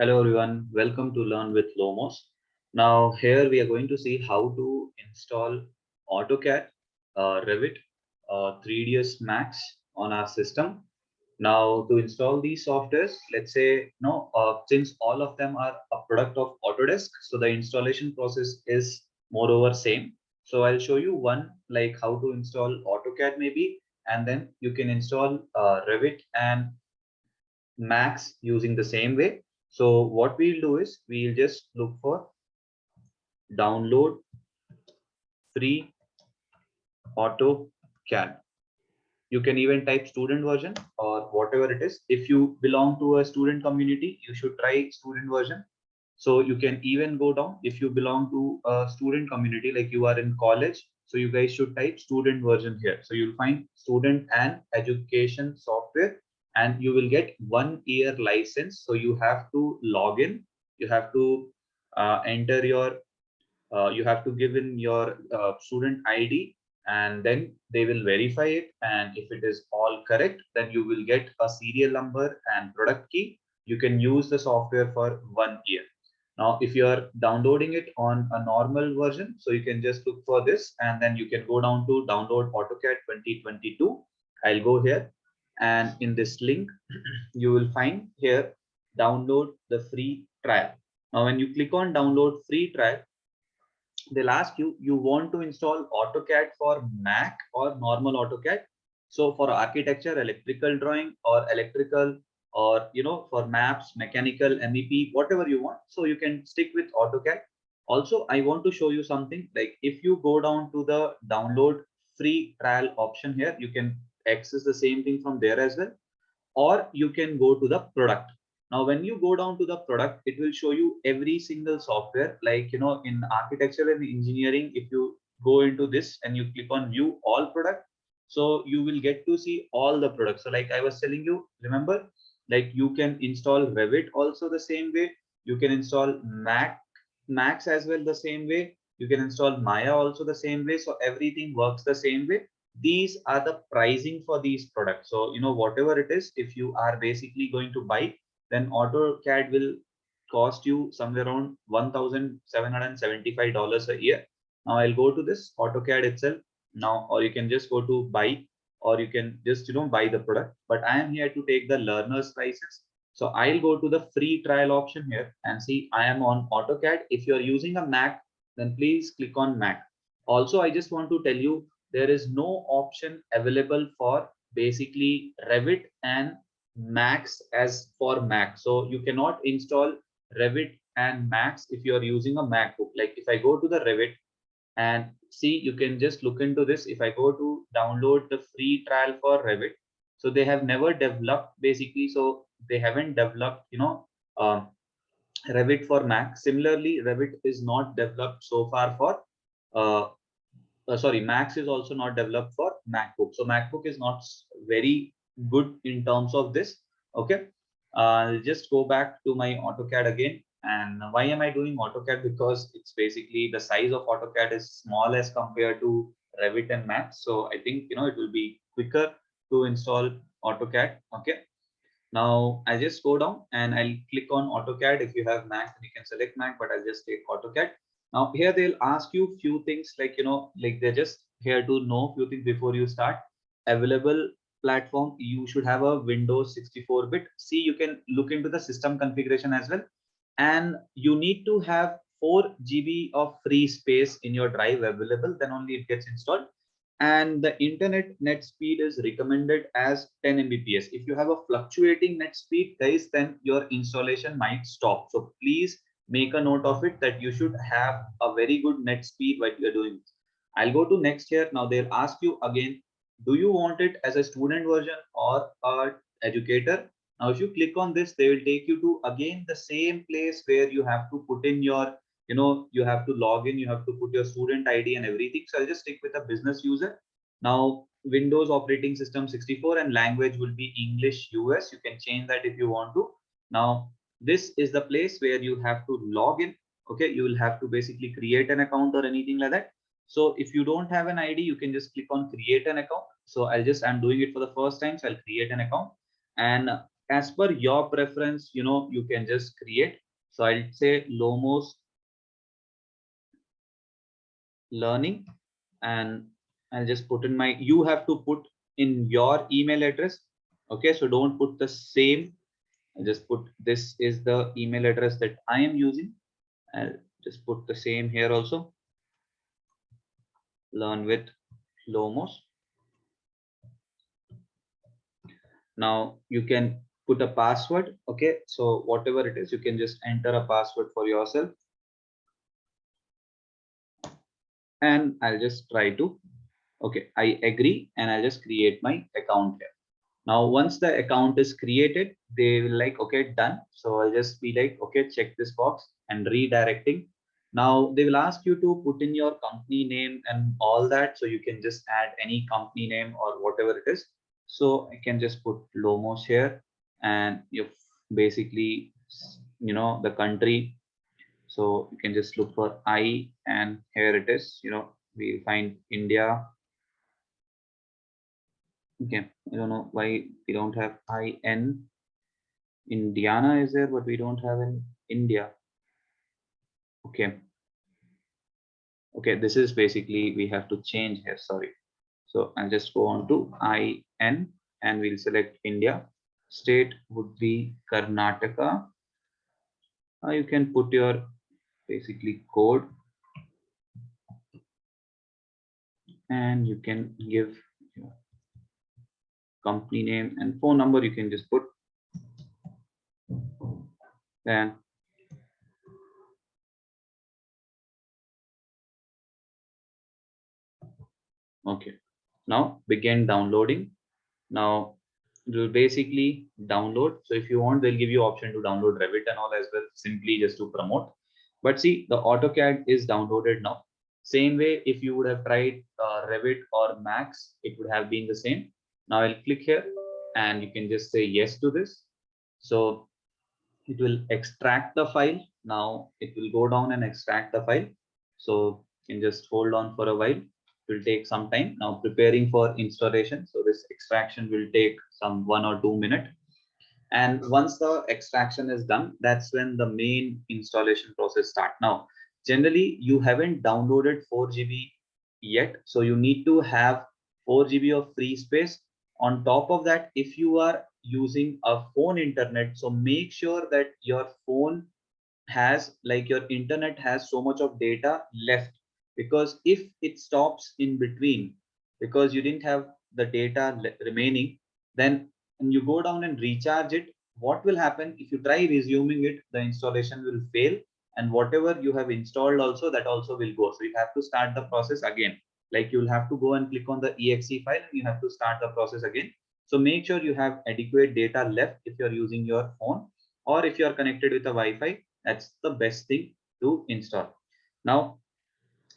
Hello everyone, welcome to Learn with Lomos. Now here we are going to see how to install AutoCAD, Revit, 3ds Max on our system. Now to install these softwares, let's say since all of them are a product of Autodesk, so the installation process is moreover same. So I'll show you one like how to install AutoCAD maybe, and then you can install Revit and Max using the same way. So what we'll do is we'll just look for download free AutoCAD. You can even type student version or whatever it is. If you belong to a student community, you should try student version. So you can even go down if you belong to a student community, like you are in college. So you guys should type student version here. So you'll find student and education software, and you will get 1 year license. So you have to log in. You have to enter your you have to give in your student ID, and then they will verify it. And if it is all correct, then you will get a serial number and product key. You can use the software for 1 year. Now, if you are downloading it on a normal version, so you can just look for this and then you can go down to download AutoCAD 2022. I'll go here, and in this link, you will find here download the free trial. Now, when you click on download free trial, they'll ask you want to install AutoCAD for Mac or normal AutoCAD. So for architecture, electrical drawing, or electrical, or for maps, mechanical, MEP, whatever you want. So you can stick with AutoCAD. Also, I want to show you something, like if you go down to the download free trial option here, you can access the same thing from there as well, or you can go to the product. Now when you go down to the product, it will show you every single software, like in architecture and engineering. If you go into this and you click on view all product, so you will get to see all the products. So like I was telling you, remember, like you can install Revit also the same way, you can install Max as well the same way, you can install Maya also the same way. So everything works the same way. These are the pricing for these products. So whatever it is, if you are basically going to buy, then AutoCAD will cost you somewhere around $1,775 a year. Now I'll go to this AutoCAD itself now, or you can just go to buy, or you can just buy the product. But I am here to take the learner's license. So I'll go to the free trial option here and see I am on AutoCAD. If you're using a Mac, then please click on Mac. Also, I just want to tell you, there is no option available for basically Revit and Max as for Mac. So you cannot install Revit and Max if you are using a MacBook. Like if I go to the Revit and see, you can just look into this. If I go to download the free trial for Revit, so they have never developed basically. So they haven't developed, um, Revit for Mac. Similarly, Revit is not developed so far for uh, sorry, Max is also not developed for MacBook. So MacBook is not very good in terms of this. Okay. I'll just go back to my AutoCAD again. And why am I doing AutoCAD? Because it's basically the size of AutoCAD is small as compared to Revit and Max. So I think, it will be quicker to install AutoCAD. Okay. Now I just go down and I'll click on AutoCAD. If you have Mac, then you can select Mac, but I'll just take AutoCAD. Now here they'll ask you few things, like like they're just here to know few things before you start. Available platform, you should have a Windows 64-bit. See, you can look into the system configuration as well, and you need to have 4 GB of free space in your drive available, then only it gets installed. And the internet net speed is recommended as 10 Mbps. If you have a fluctuating net speed, guys, then your installation might stop. So please make a note of it that you should have a very good net speed while you're doing this. I'll go to next here. Now they'll ask you again, do you want it as a student version or a educator? Now if you click on this, they will take you to again the same place where you have to put in your, you have to log in, you have to put your student ID and everything. So I'll just stick with a business user. Now Windows operating system 64, and language will be English US. You can change that if you want to. Now this is the place where you have to log in. Okay, you will have to basically create an account or anything like that. So if you don't have an ID, you can just click on create an account. So I'm doing it for the first time, so I'll create an account. And as per your preference, you can just create. So I'll say Lomos learning, and I'll just put in my, you have to put in your email address. Okay, so don't put the same. I just put, this is the email address that I am using. I'll just put the same here also. Learn with Lomos. Now you can put a password. Okay, so whatever it is, you can just enter a password for yourself. And I'll just try to, okay, I agree, and I'll just create my account here. Now, once the account is created, they will like, okay, done. So I'll just be like, okay, check this box and redirecting. Now they will ask you to put in your company name and all that. So you can just add any company name or whatever it is. So I can just put Lomos here, and you basically, the country. So you can just look for I, and here it is, we find India. Okay, I don't know why we don't have IN. Indiana is there, but we don't have in India. Okay. Okay, this is basically, we have to change here. Sorry. So I'll just go on to IN, and we'll select India. State would be Karnataka. You can put your basically code, and you can give your company name and phone number. You can just put. Then okay, now begin downloading. Now it will basically download. So if you want, they'll give you option to download Revit and all as well, simply just to promote. But see, the AutoCAD is downloaded now. Same way, if you would have tried Revit or Max, it would have been the same. Now I'll click here, and you can just say yes to this. So it will extract the file. Now it will go down and extract the file. So you can just hold on for a while. It will take some time. Now preparing for installation. So this extraction will take some 1 or 2 minutes. And once the extraction is done, that's when the main installation process start. Now, generally you haven't downloaded 4 GB yet. So you need to have 4 GB of free space. On top of that, if you are using a phone internet, so make sure that your phone has, like, your internet has so much of data left, because if it stops in between because you didn't have the data remaining, then when you go down and recharge it, what will happen? If you try resuming it, the installation will fail, and whatever you have installed also, that also will go. So you have to start the process again. Like, you'll have to go and click on the exe file, and you have to start the process again. So make sure you have adequate data left if you're using your phone, or if you are connected with a Wi-Fi. That's the best thing to install. Now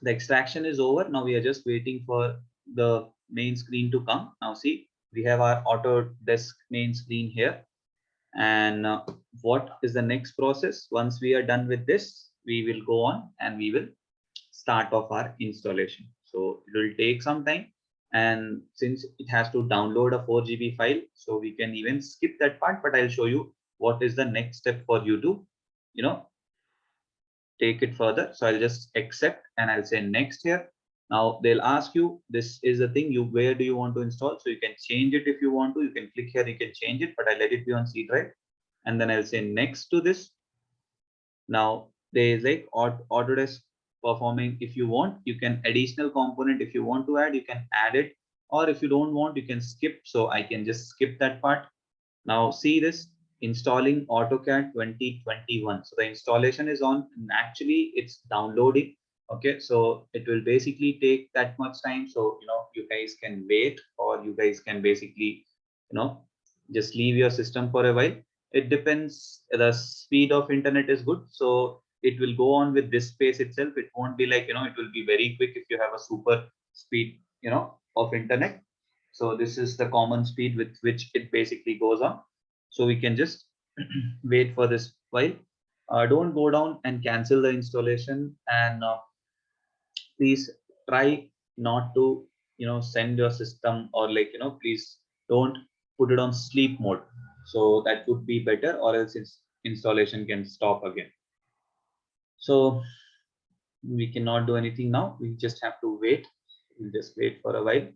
the extraction is over. Now we are just waiting for the main screen to come. Now see, we have our Autodesk main screen here. And what is the next process? Once we are done with this, we will go on and we will start off our installation. So it will take some time. And since it has to download a 4 GB file, so we can even skip that part, but I'll show you what is the next step for you to, you know, take it further. So I'll just accept, and I'll say next here. Now they'll ask you, this is the thing, you, where do you want to install? So you can change it if you want to. You can click here, you can change it, but I let it be on C drive. And then I'll say next to this. Now there is like Autodesk performing. If you want, you can additional component. If you want to add, you can add it, or if you don't want, you can skip. So I can just skip that part. Now see this, installing AutoCAD 2021. So the installation is on, and actually it's downloading. Okay, so it will basically take that much time. So you guys can wait, or you guys can basically just leave your system for a while. It depends. The speed of internet is good, so it will go on with this pace itself. It won't be like, it will be very quick if you have a super speed of internet. So this is the common speed with which it basically goes on. So we can just wait for this while. Don't go down and cancel the installation, and please try not to send your system, or like please don't put it on sleep mode. So that would be better, or else its installation can stop again. So we cannot do anything now. We just have to wait. We'll just wait for a while.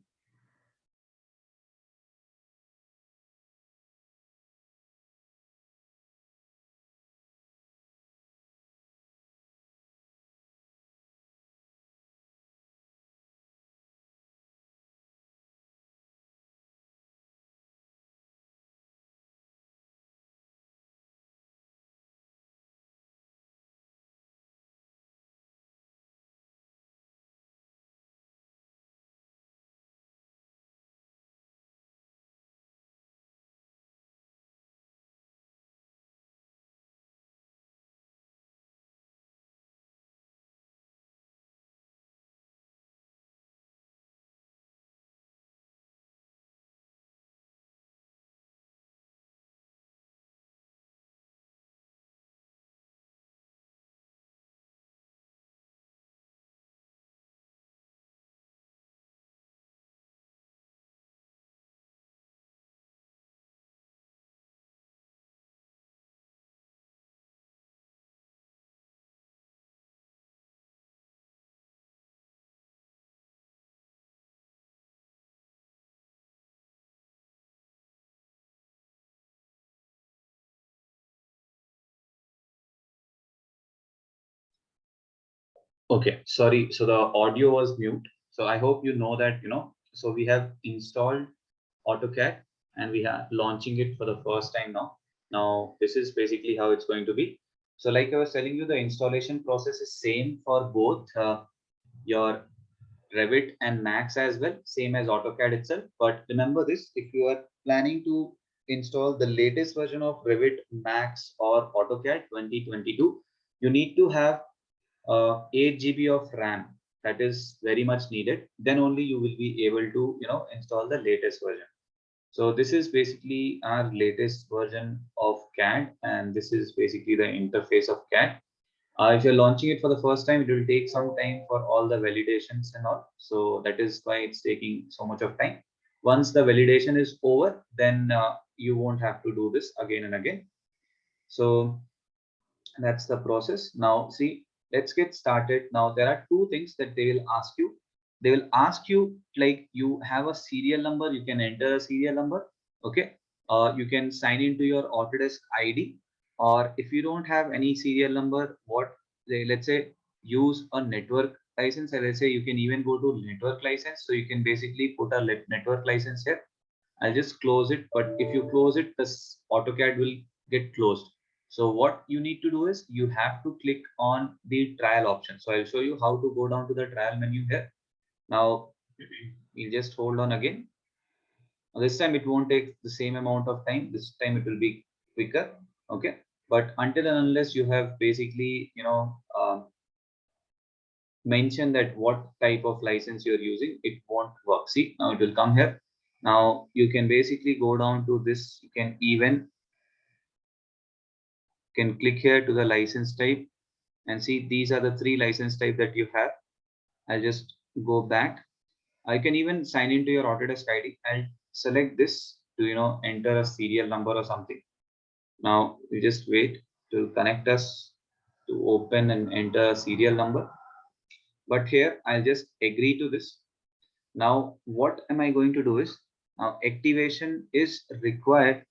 Okay, sorry. So the audio was mute. So I hope you know that, so we have installed AutoCAD and we are launching it for the first time now. Now, this is basically how it's going to be. So like I was telling you, the installation process is same for both your Revit and Max as well, same as AutoCAD itself. But remember this, if you are planning to install the latest version of Revit, Max or AutoCAD 2022, you need to have 8 GB of RAM. That is very much needed. Then only you will be able to, install the latest version. So this is basically our latest version of CAD, and this is basically the interface of CAD. If you're launching it for the first time, it will take some time for all the validations and all. So that is why it's taking so much of time. Once the validation is over, then you won't have to do this again and again. So that's the process. Now, see, let's get started. Now, there are two things that they will ask you. They will ask you, like, you have a serial number, you can enter a serial number. Okay. You can sign into your Autodesk ID, or if you don't have any serial number, what they, let's say, use a network license. And let's say you can even go to network license. So you can basically put a network license here. I'll just close it. But if you close it, this AutoCAD will get closed. So what you need to do is you have to click on the trial option. So I'll show you how to go down to the trial menu here. Now, you just hold on again. This time it won't take the same amount of time. This time it will be quicker. Okay. But until and unless you have basically, mention that what type of license you're using, it won't work. See, now it will come here. Now you can basically go down to this. You can even click here to the license type and see these are the three license type that you have. I'll just go back. I can even sign into your Autodesk ID. I'll select this to enter a serial number or something. Now you just wait to connect us to open and enter a serial number. But here I'll just agree to this. Now what am I going to do is now activation is required.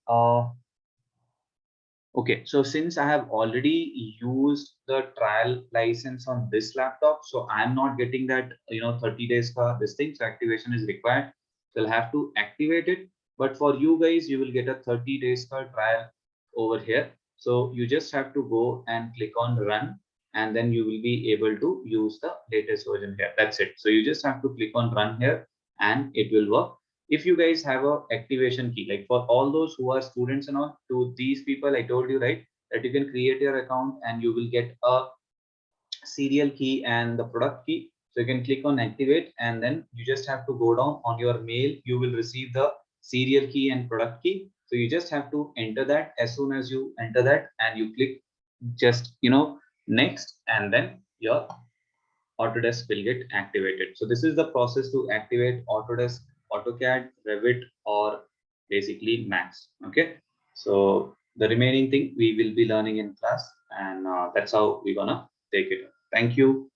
Okay, so since I have already used the trial license on this laptop, so I'm not getting that 30 days for this thing. So activation is required. So I'll have to activate it. But for you guys, you will get a 30 days for trial over here. So you just have to go and click on run, and then you will be able to use the latest version here. That's it. So you just have to click on run here, and it will work. If you guys have a activation key, like for all those who are students and all, to these people I told you, right, that you can create your account and you will get a serial key and the product key. So you can click on activate, and then you just have to go down on your mail, you will receive the serial key and product key. So you just have to enter that. As soon as you enter that and you click just next, and then your Autodesk will get activated. So this is the process to activate Autodesk, AutoCAD, Revit, or basically Max. Okay. So the remaining thing we will be learning in class, and that's how we're gonna take it. Thank you.